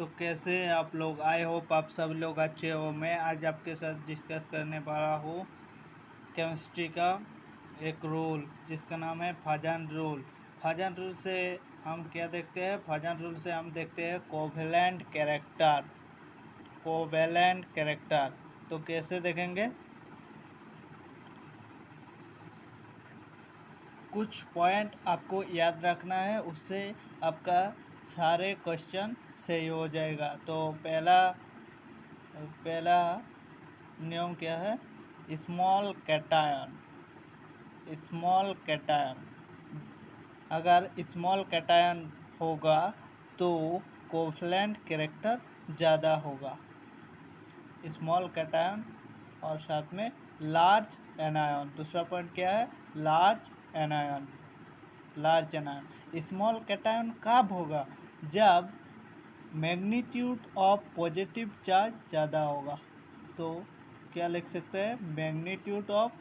तो कैसे आप लोग, आई होप आप सब लोग अच्छे हो। मैं आज आपके साथ डिस्कस करने वाला हूँ केमिस्ट्री का एक रूल जिसका नाम है फाजन रूल। फाजन रूल से हम क्या देखते हैं? फाजन रूल से हम देखते हैं कोवेलेंट कैरेक्टर। कोवेलेंट कैरेक्टर तो कैसे देखेंगे? कुछ पॉइंट आपको याद रखना है, उससे आपका सारे क्वेश्चन सही हो जाएगा। तो पहला नियम क्या है? Small cation. स्मॉल कैटायन, अगर स्मॉल कैटायन होगा तो कोवेलेंट कैरेक्टर ज़्यादा होगा। स्मॉल कैटायन और साथ में लार्ज एनायन। दूसरा पॉइंट क्या है? Large anion. Large anion small cation कब होगा? जब मैग्नीट्यूड ऑफ पॉजिटिव चार्ज ज़्यादा होगा। तो क्या लिख सकते हैं? मैग्नीट्यूड ऑफ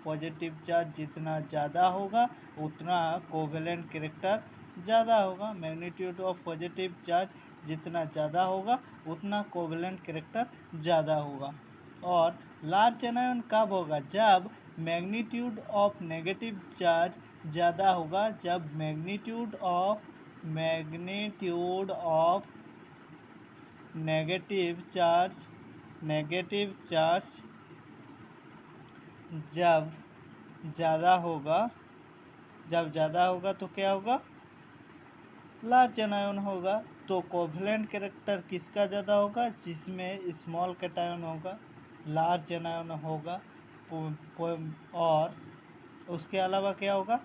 पॉजिटिव चार्ज जितना ज़्यादा होगा उतना कोवेलेंट कैरेक्टर ज़्यादा होगा। मैग्नीट्यूड ऑफ पॉजिटिव चार्ज जितना ज़्यादा होगा उतना कोवेलेंट कैरेक्टर ज़्यादा होगा। और लार्ज एनायन कब होगा? जब मैग्नीट्यूड ऑफ नेगेटिव चार्ज ज़्यादा होगा। जब मैग्नीट्यूड ऑफ नेगेटिव चार्ज जब ज़्यादा होगा तो क्या होगा? लार्ज एनायन होगा। तो कोवेलेंट कैरेक्टर किसका ज़्यादा होगा? जिसमें स्मॉल कैटायन होगा, लार्ज एनायन होगा। और उसके अलावा क्या होगा?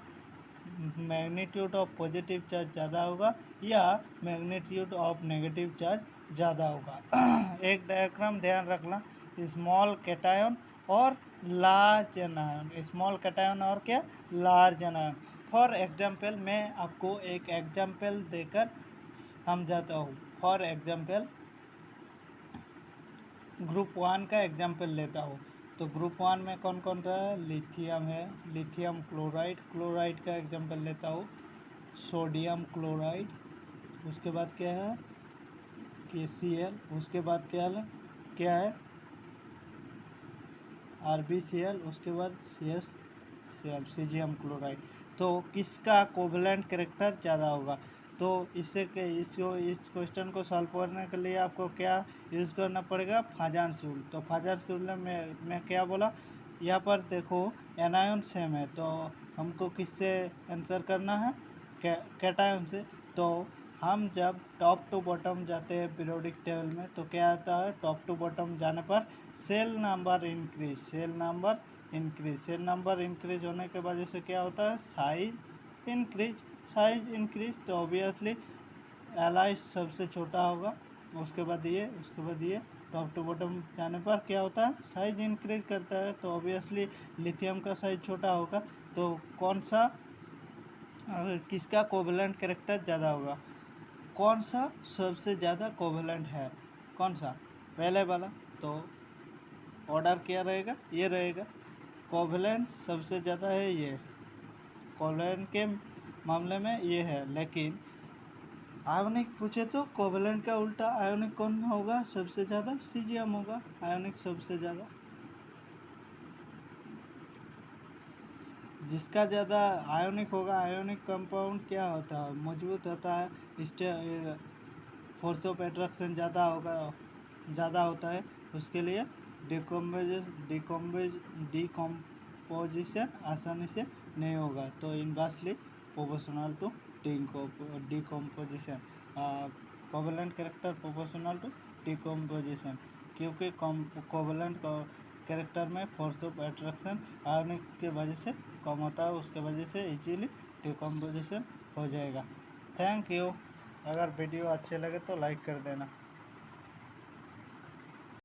मैग्नीट्यूड ऑफ पॉजिटिव चार्ज ज़्यादा होगा या मैग्नीट्यूड ऑफ नेगेटिव चार्ज ज़्यादा होगा। एक डायग्राम ध्यान रखना, स्मॉल कैटायन और लार्ज एनायन। स्मॉल कैटायन और क्या? Large anion. फॉर एग्जाम्पल मैं आपको एक एग्जाम्पल देकर समझाता हूँ। फॉर एग्जाम्पल ग्रुप 1 का एग्जाम्पल लेता हूँ। तो ग्रुप 1 में कौन कौन रहा है? लिथियम है, लिथियम क्लोराइड। क्लोराइड का एग्जाम्पल लेता हूँ, सोडियम क्लोराइड। उसके बाद क्या है? KCl। उसके बाद क्या है? RbCl। उसके बाद CsCl, सीजियम क्लोराइड। तो किसका कोवेलेंट कैरेक्टर ज़्यादा होगा? तो इस क्वेश्चन को सॉल्व करने के लिए आपको क्या यूज़ करना पड़ेगा? फाजन रूल। तो फाजन रूल में मैं क्या बोला? यहाँ पर देखो एनायन सेम है तो हमको किससे आंसर करना है? कैटायन से। तो हम जब टॉप टू बॉटम जाते हैं पीरियोडिक टेबल में तो क्या आता है? टॉप टू बॉटम जाने पर सेल नंबर इंक्रीज होने के वजह से क्या होता है? Size increase. तो ऑब्वियसली एलाइज सबसे छोटा होगा, उसके बाद ये टॉप टू बॉटम जाने पर क्या होता है? साइज इंक्रीज करता है। तो ऑब्वियसली लिथियम का साइज छोटा होगा। तो कौन सा किसका कोवेलेंट कैरेक्टर ज़्यादा होगा? कौन सा सबसे ज़्यादा कोवेलेंट है? कौन सा? पहले वाला। तो ऑर्डर क्या रहेगा? ये रहेगा। कोवेलेंट सबसे ज़्यादा है ये, कोवेलेंट के मामले में ये है। लेकिन आयोनिक पूछे तो कोवेलेंट का उल्टा आयोनिक कौन होगा सबसे ज़्यादा? सीजियम होगा आयोनिक सबसे ज़्यादा। जिसका ज़्यादा आयोनिक होगा, आयोनिक कंपाउंड क्या होता है? मजबूत होता है, फोर्स ऑफ एट्रैक्शन ज़्यादा होता है। उसके लिए डिकम्पोजिशन आसानी से नहीं होगा। तो inversely proportional to decomposition. Covalent character proportional to decomposition, क्योंकि कोवेलेंट कैरेक्टर में फोर्स ऑफ एट्रैक्शन आयोनिक के वजह से कम होता है, उसके वजह से इजीली डिकम्पोजिशन हो जाएगा। Thank you. अगर वीडियो अच्छे लगे तो लाइक कर देना।